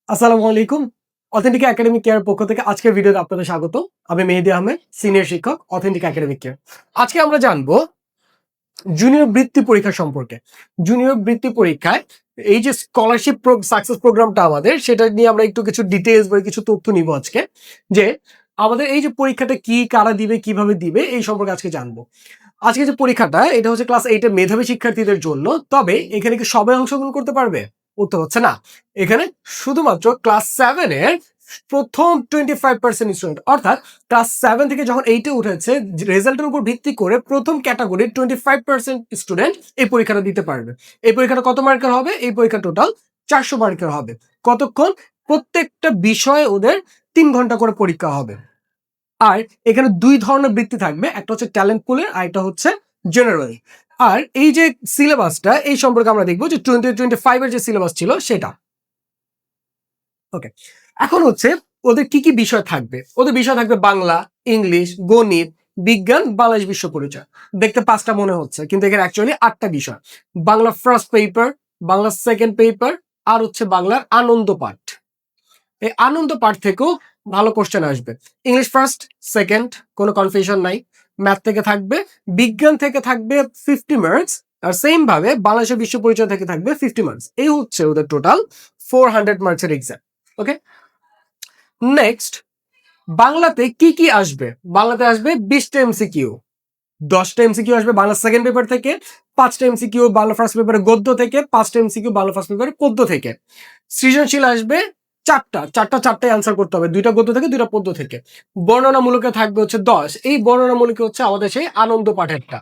আসসালামু আলাইকুম। Authentic academic care পক্ষ থেকে আজকের ভিডিওতে আপনাদের স্বাগত। আমি মেহেদী আহমেদ, সিনিয়র শিক্ষক, অথেন্টিক একাডেমিক কেয়ার। আজকে আমরা জানবো জুনিয়র বৃত্তি পরীক্ষা সম্পর্কে। জুনিয়র বৃত্তি পরীক্ষায় এই যে স্কলারশিপ সাকসেস প্রোগ্রামটা আমাদের, সেটা নিয়ে আমরা একটু কিছু ডিটেইলস বা কিছু তথ্য নিব আজকে। যে আমাদের এই যে পরীক্ষাটা কি, কারা দিবে, কিভাবে দিবে, এই সম্পর্কে আজকে জানবো। আজকে যে পরীক্ষাটা, এটা হচ্ছে ক্লাস 8 এর মেধাবী শিক্ষার্থীদের জন্য। তবে এখানে কি সবাই অংশগ্রহণ করতে পারবে? উত্তর হচ্ছে না। এখানে শুধুমাত্র ক্লাস 7 এর প্রথম 25% স্টুডেন্ট, অর্থাৎ ক্লাস 7 থেকে যখন 8 এ উঠেছে, রেজাল্টের উপর ভিত্তি করে প্রথম ক্যাটাগরির 25% স্টুডেন্ট এই পরীক্ষাটা দিতে পারবে। এই পরীক্ষাটা কত মার্কের হবে? এই পরীক্ষা টোটাল 400 মার্কের হবে। কতক্ষণ? প্রত্যেকটা বিষয়ে ওদের 3 ঘন্টা করে পরীক্ষা হবে। আর এখানে দুই ধরনের বৃত্তি থাকবে, একটা হচ্ছে ট্যালেন্ট পুলের, আর একটা হচ্ছে জেনারেল। আর এই যে সিলেবাসটা, এই সম্পর্কে আমরা দেখবো যে 2025 এর যে সিলেবাস ছিল সেটা। ওকে, এখন হচ্ছে ওদের কি কি বিষয় থাকবে। ওদের বিষয় থাকবে বাংলা, ইংলিশ, গণিত, বিজ্ঞান, বাংলাদেশ বিশ্ব পরিচয়। দেখতে 5টা মনে হচ্ছে, কিন্তু এখানে অ্যাকচুয়ালি 8টা বিষয়। Bangla first paper, Bangla second paper, আর হচ্ছে বাংলার আনন্দ পাঠ। এই আনন্দ পাঠ থেকেও ভালো কোশ্চেন আসবে। ইংলিশ ফার্স্ট, সেকেন্ড, কোনো কনফিউশন নাই। ম্যাথ থেকে থাকবে, বিজ্ঞান থেকে থাকবে 50 মার্কস, আর সেম ভাবে বাংলাদেশের বিশ্ব পরিচয় থেকে থাকবে 50 মার্কস। এই হচ্ছে ওদের টোটাল 400 মার্কসের এক্সাম। ওকে, নেক্সট, বাংলাতে কি কি আসবে? বাংলাতে আসবে 20টা এমসিকিউ, 10টা এমসিকিউ আসবে বাংলা সেকেন্ড পেপার থেকে, 5টা এমসিকিউ বাংলা ফার্স্ট পেপারে গদ্য থেকে, 5টা এমসিকিউ বাংলা ফার্স্ট পেপারে পদ্য থেকে। সৃজনশীল আসবে চারটায় অ্যান্সার করতে হবে, 2টা গদ্য থেকে, 2টা পদ্য থেকে। বর্ণনামূলকে থাকবে হচ্ছে 10, এই বর্ণনামূলকে হচ্ছে আমাদের সেই আনন্দ পাঠেরটা।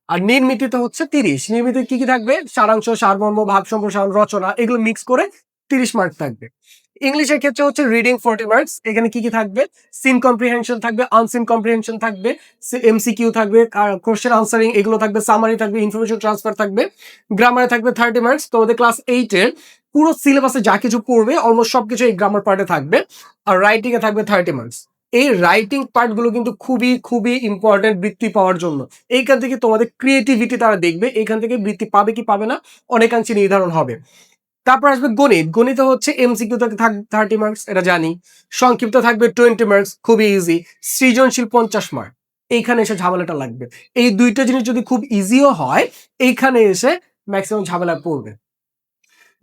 আর নির্মিতিতে হচ্ছে 30। নির্মিতিতে কি কি থাকবে? সারাংশ, সারমর্ম, ভাব সম্প্রসারণ, রচনা, এগুলো মিক্স করে 30 মার্ক থাকবে। ইংলিশের ক্ষেত্রে হচ্ছে রিডিং 40 মার্কস। এখানে কি কি থাকবে? সিন কম্প্রিহেনশন থাকবে, আনসিন কম্প্রিহেনশন থাকবে, এমসিকিউ থাকবে, কোশ্চেন আনসারিং এগুলো থাকবে, সামারি থাকবে, ইনফরমেশন ট্রান্সফার থাকবে। গ্রামারে থাকবে 30 মার্কস। তোমাদের ক্লাস 8 এর পুরো সিলেবাসে যা কিছু পড়বে অলমোস্ট সবকিছু এই গ্রামার পার্টে থাকবে। আর রাইটিং এ থাকবে 30 মার্কস। এই রাইটিং পার্ট গুলো কিন্তু খুবই খুবই ইম্পর্টেন্ট বৃত্তি পাওয়ার জন্য। এইখান থেকে তোমাদের ক্রিয়েটিভিটি তারা দেখবে, এইখান থেকে বৃত্তি পাবে কি পাবে না অনেকাংশে নির্ধারণ হবে। তারপর আসবে গণিত। গণিত হচ্ছে এমসিকিউ থেকে 30 মার্কস, এটা জানি। সংক্ষিপ্ত থাকবে 20 মার্কস, খুবই ইজি। সৃজনশীল 50 মার্ক। এইখানে এসে ঝামেলাটা লাগবে। এই দুইটা জিনিস যদি খুব ইজিও হয়, এইখানে এসে ম্যাক্সিমাম ঝামেলা পড়বে।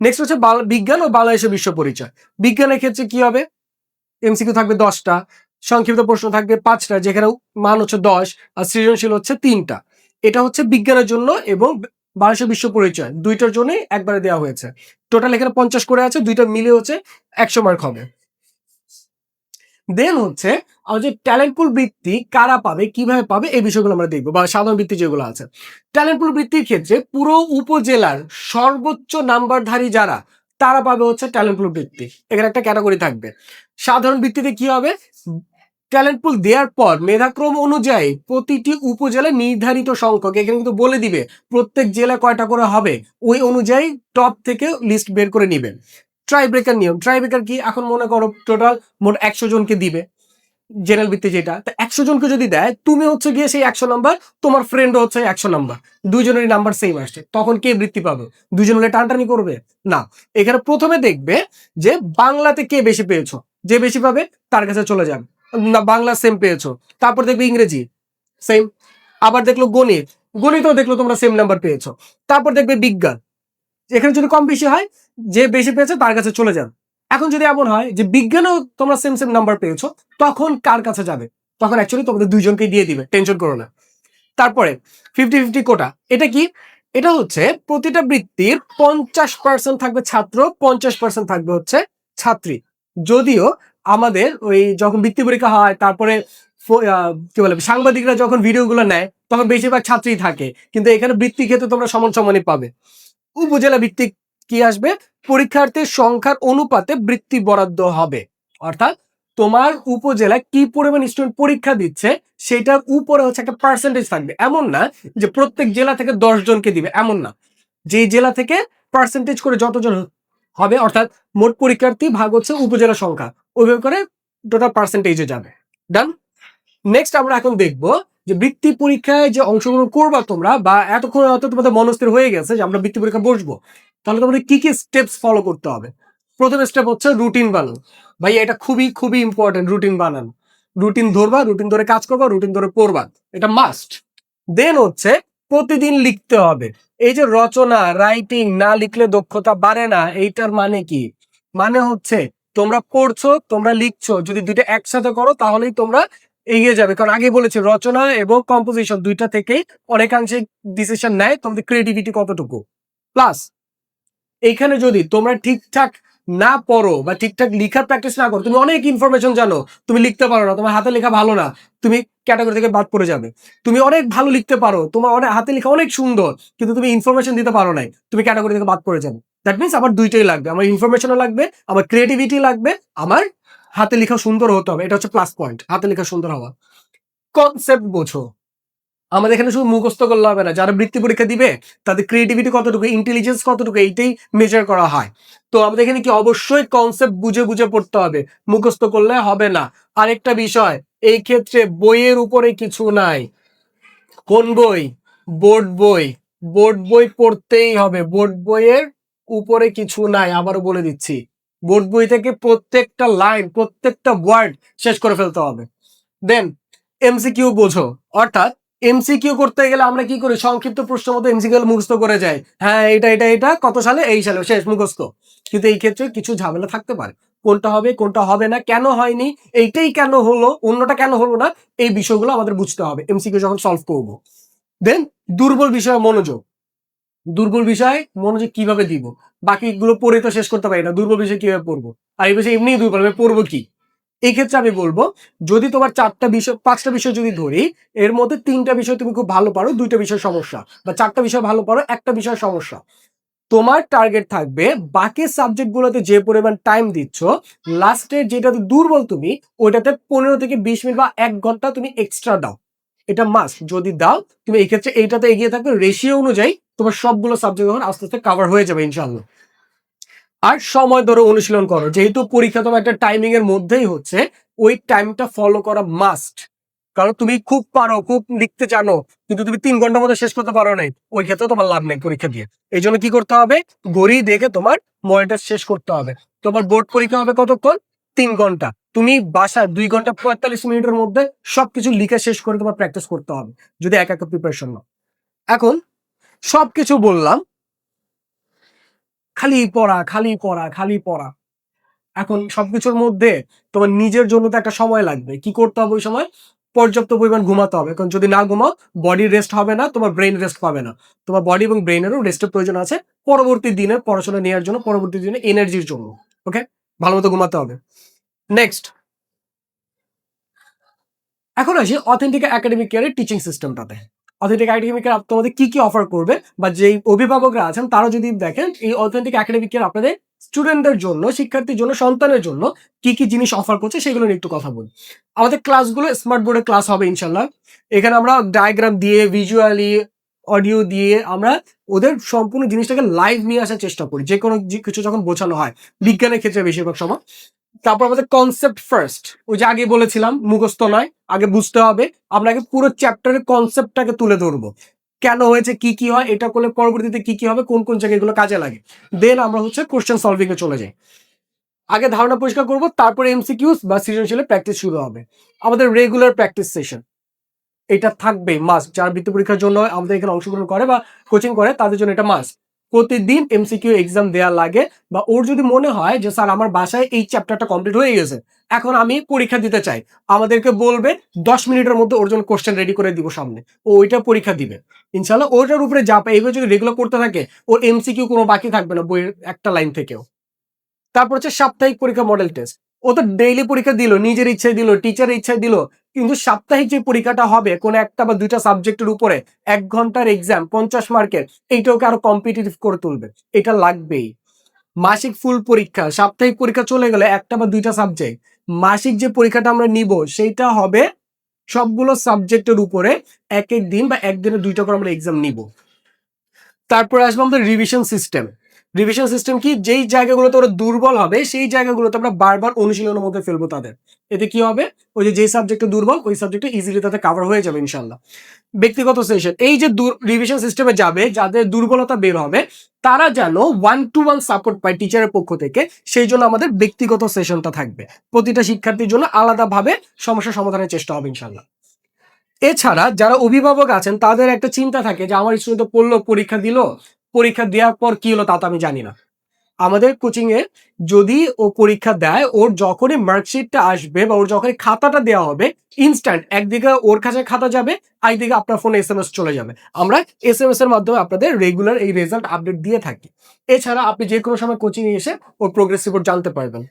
নেক্সট হচ্ছে বিজ্ঞান ও বাংলাদেশের বিশ্ব পরিচয়। বিজ্ঞানের ক্ষেত্রে কি হবে? এমসিকিউ থাকবে 10টা, সংক্ষিপ্ত প্রশ্ন থাকবে 5টা, যেখানে মান হচ্ছে 10, আর সৃজনশীল হচ্ছে 3টা। এটা হচ্ছে বিজ্ঞানের জন্য, এবং বাংলাদেশের বিশ্ব পরিচয় দুইটার জন্যই একবারে দেওয়া হয়েছে। টোটাল এখানে 50 করে আছে, দুইটা মিলে হচ্ছে 100 মার্ক হবে। দেন হচ্ছে আমাদের ট্যালেন্ট পুল বৃত্তি কারা পাবে, কিভাবে পাবে, এই বিষয়গুলো আমরা দেখবো, বা সাধারণ বৃত্তি যেগুলো আছে। ট্যালেন্ট পুল বৃত্তির ক্ষেত্রে পুরো উপজেলার সর্বোচ্চ নাম্বারধারী যারা, তারা পাবে হচ্ছে ট্যালেন্ট পুল বৃত্তি। এখানে একটা ক্যাটাগরি থাকবে। সাধারণ বৃত্তিতে কি হবে? ট্যালেন্ট পুল দেওয়ার পর মেধাক্রম অনুযায়ী প্রতিটি উপজেলায় নির্ধারিত সংখ্যক, এখানে কিন্তু বলে দিবে প্রত্যেক জেলায় কয়টা করে হবে, ওই অনুযায়ী টপ থেকে লিস্ট বের করে নিবেন। ট্রাই ব্রেকার নিয়ম। ট্রাই ব্রেকার কি? এখন মনে করো টোটাল মোট 100 জনকে দিবে জেনারেল ভিত্তি, যেটা 100 জনকে যদি দেয়, তুমি হচ্ছে গিয়ে সেই 100 নাম্বার, তোমার ফ্রেন্ডও হচ্ছে 100 নাম্বার, দুইজনেরই নাম্বার সেম আসছে, তখন কে বৃত্তি পাবে? দুইজন হলে টানটানি করবে না। এখানে প্রথমে দেখবে যে বাংলাতে কে বেশি পেয়েছো, যে বেশি পাবে তার কাছে চলে যাবে। না, বাংলা সেম পেয়েছো, তারপর দেখবে ইংরেজি সেম, আবার দেখলো গণিত, গণিতও দেখলো তোমরা সেম নাম্বার পেয়েছো, তারপর দেখবে বিজ্ঞান। এখানে যদি কম বেশি হয়, যে বেশি পেয়েছে তার কাছে চলে যান। এখন যদি এমন হয় যে বিজ্ঞানেও তোমরা সেম সেম নাম্বার পেয়েছো, তখন কার কাছে যাবে? তখন অ্যাকচুয়ালি তোমাদের দুইজনকে দিয়ে দিবে, টেনশন করো না। তারপরে 50-50 কোটা। এটা কি? এটা হচ্ছে প্রতিটা বৃত্তির 50% থাকবে ছাত্র, 50% থাকবে হচ্ছে ছাত্রী। যদিও আমাদের ওই যখন বৃত্তি পরীক্ষা হয়, তারপরে কি বলে সাংবাদিকরা যখন ভিডিওগুলো নেয়, তখন বেশিরভাগ ছাত্রী থাকে, কিন্তু এখানে বৃত্তি ক্ষেত্রে তোমরা সমান সমানই পাবে। উপজেলা ভিত্তিক কি আসবে? পরীক্ষার্থীর সংখ্যার অনুপাতে বৃত্তি বরাদ্দ হবে। অর্থাৎ তোমার উপজেলায় কি পরিমাণ স্টুডেন্ট পরীক্ষা দিচ্ছে, সেটার উপরে হচ্ছে একটা পার্সেন্টেজ থাকবে। এমন না যে প্রত্যেক জেলা থেকে 10 জনকে দিবে, এমন না। যেই জেলা থেকে পার্সেন্টেজ করে যতজন হবে, অর্থাৎ মোট পরীক্ষার্থী ভাগ হচ্ছে উপজেলা সংখ্যা, ওইভাবে করে টোটাল পার্সেন্টেজে যাবে। ডান। নেক্সট আমরা এখন দেখবো যে বৃত্তি পরীক্ষায় যে অংশগ্রহণ করবা তোমরা, বা এতক্ষণ হয়তো তোমাদের মনস্থির হয়ে গেছে যে আমরা বৃত্তি পরীক্ষা বসবো, তাহলে তোমাদের কি কি স্টেপস ফলো করতে হবে। প্রথম স্টেপ হচ্ছে রুটিন বানানো। ভাই এটা খুবই খুবই ইম্পর্টেন্ট, রুটিন বানানো। রুটিন ধরবা, রুটিন ধরে কাজ করবা, রুটিন ধরে পড়বা, এটা মাস্ট। দেন হচ্ছে প্রতিদিন লিখতে হবে। এই যে রচনা, রাইটিং না লিখলে দক্ষতা বাড়ে না, এইটার মানে কি? মানে হচ্ছে তোমরা পড়ছো, তোমরা লিখছো, যদি দুইটা একসাথে করো তাহলেই তোমরা এগিয়ে যাবে। কারণ আগে বলেছি রচনা এবং কম্পোজিশন দুইটা থেকেই অনেকাংশে ডিসিশন নেয় তোমাদের ক্রিয়েটিভিটি কতটুকু। প্লাস এইখানে যদি তোমরা ঠিকঠাক না পড়ো বা ঠিকঠাক লিখার প্র্যাকটিস না করো, তুমি অনেক ইনফরমেশন জানো, তুমি লিখতে পারো না, তোমার হাতে লেখা ভালো না, তুমি ক্যাটাগরি থেকে বাদ পড়ে যাবে। তুমি অনেক ভালো লিখতে পারো, তোমার অনেক হাতে লেখা অনেক সুন্দর, কিন্তু তুমি ইনফরমেশন দিতে পারো নাই, তুমি ক্যাটাগরি থেকে বাদ পড়ে যাবে। দ্যাট মিনস আমার দুইটাই লাগবে, আমার ইনফরমেশনও লাগবে, আমার ক্রিয়েটিভিটি লাগবে, আমার হাতে লেখা সুন্দর হতে হবে। এটা হচ্ছে প্লাস পয়েন্ট, হাতে লেখা সুন্দর হওয়া। কনসেপ্ট বোঝো। আমাদের এখানে শুধু মুখস্থ করলে হবে না, যারা বৃত্তি পরীক্ষা দিবে তাদের ক্রিয়েটিভিটি কতটুকু, ইন্টেলিজেন্স কতটুকু, এইটাই মেজার করা হয়। তো আমাদের এখানে কি অবশ্যই কনসেপ্ট বুঝে বুঝে পড়তে হবে, মুখস্থ করলে হবে না। আরেকটা বিষয়, এই ক্ষেত্রে বইয়ের উপরে কিছু নাই। কোন বই? বোর্ড বই। বোর্ড বই পড়তেই হবে, বোর্ড বইয়ের উপরে কিছু নাই। আবারও বলে দিচ্ছি, বোর্ড বই থেকে প্রত্যেকটা লাইন, প্রত্যেকটা ওয়ার্ড শেষ করে ফেলতে হবে। দেন এমসিকিউ বোঝো। অর্থাৎ এমসিকিউ করতে গেলে আমরা কি করি, সংক্ষিপ্ত প্রশ্ন মতো এমসিকিউ মুখস্থ করে যাই। হ্যাঁ এটা এটা এটা কত সালে, এই সালে, শেষ মুখস্থ। কিন্তু এই ক্ষেত্রে কিছু ঝামেলা থাকতে পারে, কোনটা হবে কোনটা হবে না, কেন হয়নি, এইটাই কেন হলো, অন্যটা কেন হলো না, এই বিষয়গুলো আমাদের বুঝতে হবে এমসিকিউ যখন সলভ করবো। দেন দুর্বল বিষয় মনোযোগ। দুর্বল বিষয় মনোযোগ কিভাবে দিব? বাকিগুলো পড়ে তো শেষ করতে পারি না, দুর্বল বিষয় কিভাবে পড়বো? আর এই বিষয়ে এমনিই দুর্বল, আমি পড়বো কি? এই ক্ষেত্রে আমি বলবো, যদি তোমার 4টা বিষয় 5টা বিষয় যদি ধরি, এর মধ্যে 3টা বিষয় তুমি খুব ভালো পারো, 2টা বিষয় সমস্যা, বা 4টা বিষয় ভালো পারো, একটা বিষয় সমস্যা। তোমার টার্গেট থাকবে বাকি সাবজেক্ট গুলোতে যে পরিমাণ টাইম দিচ্ছ, লাস্টে যেটাতে দুর্বল তুমি, ওইটাতে 15 থেকে 20 মিনিট বা 1 ঘন্টা তুমি এক্সট্রা দাও। এটা মাস্ট। যদি দাও তুমি এই ক্ষেত্রে এইটাতে এগিয়ে থাকবে, রেশিও অনুযায়ী তোমার সবগুলো সাবজেক্ট আস্তে আস্তে কভার হয়ে যাবে ইনশাআল্লাহ। আর সময় ধরে অনুশীলন করো, যেহেতু পরীক্ষা তোমার একটা টাইমিং এর মধ্যেই হচ্ছে, ওই টাইমটা ফলো করা মাস্ট। কারণ তুমি খুব পারো, খুব লিখতে জানো, কিন্তু তুমি 3 ঘন্টার মধ্যে শেষ করতে পারো নাই, ওই ক্ষেত্রে তোমার লাভ নেই পরীক্ষা দিয়ে। এই জন্য কি করতে হবে, ঘড়ি দেখে তোমার মনিটর শেষ করতে হবে। তোমার বোর্ড পরীক্ষা হবে কতক্ষণ? 3 ঘন্টা। তুমি বাসায় 2 ঘন্টা 45 মিনিটের মধ্যে সবকিছু লিখে শেষ করে তোমার প্র্যাকটিস করতে হবে, যদি একা প্রিপারেশন নাও। এখন সবকিছু বললাম, খালি পড়া খালি পড়া খালি পড়া। এখন সবকিছুর মধ্যে তোমার নিজের জন্য তো একটা সময় লাগবে, কি করতে হবে ওই সময়? পর্যাপ্ত পরিমাণ ঘুমাতে হবে। কারণ যদি না ঘুমাও, বডি রেস্ট হবে না, তোমার ব্রেন রেস্ট পাবে না। তোমার বডি এবং ব্রেনেরও রেস্টের প্রয়োজন আছে পরবর্তী দিনে পড়াশোনা নেওয়ার জন্য, পরবর্তী দিনে এনার্জির জন্য। ওকে, ভালো মতো ঘুমাতে হবে। নেক্সট, এখন আসি অথেন্টিক একাডেমিক কেয়ারের টিচিং সিস্টেমটাতে। অথেন্টিক একাডেমিক কেয়ার তোমাদের কি কি অফার করবে, বা যেই অভিভাবকরা আছেন তারা যদি দেখেন এই অথেন্টিক একাডেমিক কেয়ার আপনাদের স্টুডেন্টদের জন্য, শিক্ষার্থীর জন্য, সন্তানের জন্য কি কি জিনিস অফার করছে সেগুলো নিয়ে একটু কথা বলি। আমাদের ক্লাসগুলো স্মার্ট বোর্ডের ক্লাস হবে ইনশাল্লাহ। এখানে আমরা ডায়াগ্রাম দিয়ে, ভিজুয়ালি, অডিও দিয়ে আমরা ওদের সম্পূর্ণ জিনিসটাকে লাইভ নিয়ে আসার চেষ্টা করি, যে কোনো কিছু যখন বোঝানো হয়, বিজ্ঞানের ক্ষেত্রে বেশিরভাগ সময়। তারপর আমাদের কনসেপ্ট ফার্স্ট, ওই যে আগে বলেছিলাম মুখস্থ নয়, আগে বুঝতে হবে। আমরা আগে পুরো চ্যাপ্টারের কনসেপ্টটাকে তুলে ধরবো, কেন হয়েছে, কি কি হয়, এটা করলে পরবর্তীতে কি কি হবে, কোন কোন জায়গায় এগুলো কাজে লাগে। দেন আমরা হচ্ছে কোশ্চেন সলভিং এ চলে যাই। আগে ধারণা পরিষ্কার করবো, তারপরে এমসিকিউস বা সৃজনশীলের প্র্যাকটিস শুরু হবে। আমাদের রেগুলার প্র্যাকটিস সেশন এটা থাকবে মাস্ট। যারা বৃত্তি পরীক্ষার জন্য আমাদের এখানে অংশগ্রহণ করে বা কোচিং করে, তাদের জন্য এটা মাস্ট। প্রতিদিন এমসিকিউ এক্সাম দেওয়া লাগে, বা ওর যদি মনে হয় যে স্যার আমার বাসায় এই চ্যাপ্টারটা কমপ্লিট হয়ে গেছে, এখন আমি পরীক্ষা দিতে চাই, আমাদেরকে বলবে 10 মিনিটের মধ্যে ওর জন্য কোশ্চেন রেডি করে দিব সামনে, ও ওইটা পরীক্ষা দিবে ইনশাল্লাহ। ওটার উপরে যা পায়, এইভাবে যদি রেগুলার করতে থাকে, ওর এমসিকিউ কোনো বাকি থাকবে না বইয়ের একটা লাইন থেকেও। তারপর হচ্ছে সাপ্তাহিক পরীক্ষা, মডেল টেস্ট। ও তো ডেইলি পরীক্ষা দিল, নিজের ইচ্ছায় দিল, টিচারের ইচ্ছায় দিল, কিন্তু সাপ্তাহিক যে পরীক্ষাটা হবে কোন একটা বা দুইটা সাবজেক্টের উপরে, 1 ঘন্টার এক্সাম, 50 মার্কের, এইটাকে আরো কম্পিটিটিভ করে তুলবে, এটা লাগবেই। মাসিক ফুল পরীক্ষা, সাপ্তাহিক পরীক্ষা চলে গেলে একটা বা দুইটা সাবজেক্ট, মাসিক যে পরীক্ষাটা আমরা নিব সেইটা হবে সবগুলো সাবজেক্টের উপরে এক এক দিন বা একদিনে 2টা করে আমরা এক্সাম নিব। তারপরে আসবো আমাদের রিভিশন সিস্টেম। রিভিশন সিস্টেম কি, যেই জায়গাগুলোতে ওরা দুর্বল হবে সেই জায়গাগুলোতে আমরা বারবার অনুশীলনের মধ্যে ফেলবো তাদের। এতে কি হবে, ওই যে যেই সাবজেক্টে দুর্বল ওই সাবজেক্টে ইজিলি তাতে কাভার হয়ে যাবে ইনশাল্লাহ। ব্যক্তিগত সেশন, এই যে রিভিশন সিস্টেমে যাবে যাদের দুর্বলতা বের হবে তারা যেন 1-to-1 সাপোর্ট পায় টিচারের পক্ষ থেকে, সেই জন্য আমাদের ব্যক্তিগত সেশনটা থাকবে। প্রতিটা শিক্ষার্থীর জন্য আলাদাভাবে সমস্যা সমাধানের চেষ্টা হবে ইনশাল্লাহ। এছাড়া যারা অভিভাবক আছেন তাদের একটা চিন্তা থাকে যে আমার স্টুডেন্ট তো পড়লো, পরীক্ষা দিল, পরীক্ষা দেওয়ার পর কি হলো তা তো আমি জানি না। আমাদের কোচিং এ যদি ও পরীক্ষা দেয়, ওর যখনই মার্কশিটটা আসবে বা ওর যখনই খাতাটা দেওয়া হবে, ইনস্ট্যান্ট একদিকে ওর কাছে খাতা যাবে, একদিকে আপনার ফোনে SMS চলে যাবে। আমরা SMS এর মাধ্যমে আপনাদের রেগুলার এই রেজাল্ট আপডেট দিয়ে থাকি। এছাড়া আপনি যে কোনো সময় কোচিং এ এসে ওর প্রোগ্রেস রিপোর্ট জানতে পারবেন।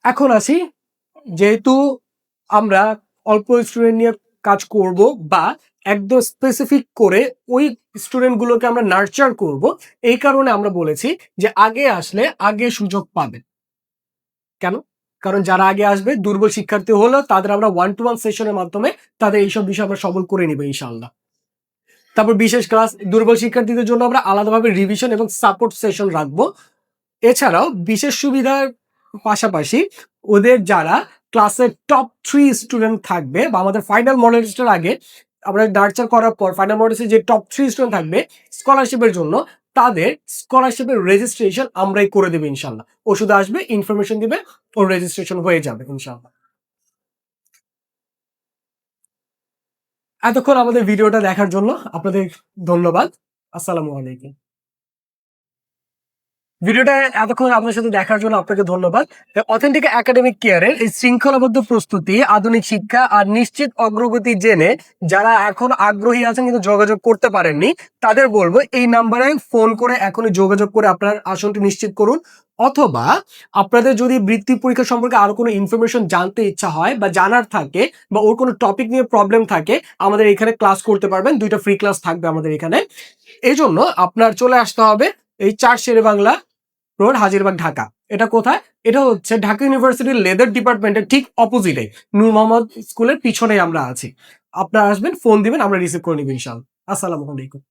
এখন আসি, যেহেতু আমরা অল্প স্টুডেন্ট নিয়ে কাজ করব বা একদম স্পেসিফিক করে ওই স্টুডেন্ট গুলোকে আমরা নার্চার করব, এই কারণে আমরা বলেছি যে আগে আসলে আগে সুযোগ পাবেন। কেন? কারণ যারা আগে আসবে দুর্বল শিক্ষার্থী হলেও তাদের আমরা 1-to-1 সেশনের মাধ্যমে তাদের এইসব বিষয় আমরা সবল করে নিব ইনশাআল্লাহ। তারপর বিশেষ ক্লাস, দুর্বল শিক্ষার্থীদের জন্য আমরা আলাদাভাবে রিভিশন এবং সাপোর্ট সেশন রাখবো। এছাড়াও বিশেষ সুবিধার পাশাপাশি ওদের যারা ক্লাসের টপ 3 স্টুডেন্ট থাকবে বা আমাদের ফাইনাল মডেল টেস্টের আগে আমরা নার্চার করার পর ফাইনাল মডেল টেস্টে যে টপ 3 স্টুডেন্ট থাকবে স্কলারশিপের জন্য, তাদের স্কলারশিপের রেজিস্ট্রেশন আমরাই করে দেব ইনশাআল্লাহ। ও শুধু আসবে, ইনফরমেশন দিবে, ওর রেজিস্ট্রেশন হয়ে যাবে ইনশাআল্লাহ। এতক্ষণ আমাদের ভিডিওটা দেখার জন্য আপনাদের ধন্যবাদ। আসসালামু আলাইকুম। ভিডিওটা এতক্ষণ আপনার সাথে দেখার জন্য আপনাকে ধন্যবাদ। অথেন্টিক একাডেমিক কেয়ারের এই শৃঙ্খলাবদ্ধ প্রস্তুতি, আধুনিক শিক্ষা আর নিশ্চিত অগ্রগতি জেনে যারা এখন আগ্রহী আছেন কিন্তু যোগাযোগ করতে পারেননি, তাদের বলবো এই নাম্বারে ফোন করে এখনই যোগাযোগ করে আপনার আসনটি নিশ্চিত করুন। অথবা আপনাদের যদি বৃত্তি পরীক্ষা সম্পর্কে আরো কোনো ইনফরমেশন জানতে ইচ্ছা হয় বা জানার থাকে বা ওর কোনো টপিক নিয়ে প্রবলেম থাকে, আমাদের এখানে ক্লাস করতে পারবেন। 2টা ফ্রি ক্লাস থাকবে আমাদের এখানে। এই জন্য আপনার চলে আসতে হবে এই 4 শেরে বাংলা রোড, হাজিরবাগ, ঢাকা। এটা কোথায়? এটা হচ্ছে ঢাকা ইউনিভার্সিটির লেদার ডিপার্টমেন্টের ঠিক অপোজিটে নূর মোহাম্মদ স্কুলের পিছনে আমরা আছি। আপনারা আসবেন, ফোন দিবেন, আমরা রিসিভ করে নিব ইনশাআল্লাহ। আসসালামু আলাইকুম।